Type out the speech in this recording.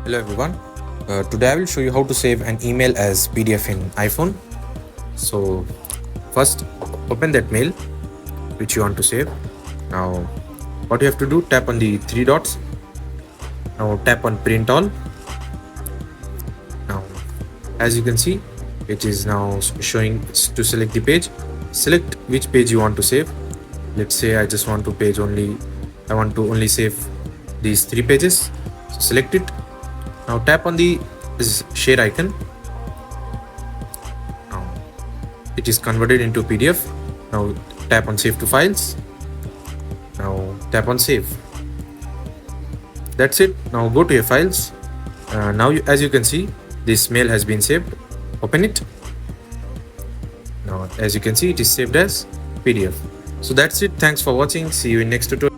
Hello everyone. Today I will show you how to save an email as PDF in iPhone. So first open that mail which you want to save. Now what you have to do, tap on the three dots. Now tap on print all. Now as you can see, it is now showing to select the page. Select which page you want to save. Let's say I just want to only save these 3 pages. So select it. Now tap on the share icon. Now it is converted into PDF. Now tap on save to files. Now tap on save. That's it. Now go to your files. As you can see, this mail has been saved. Open it. Now as you can see, it is saved as PDF. So that's it. Thanks for watching. See you in next tutorial.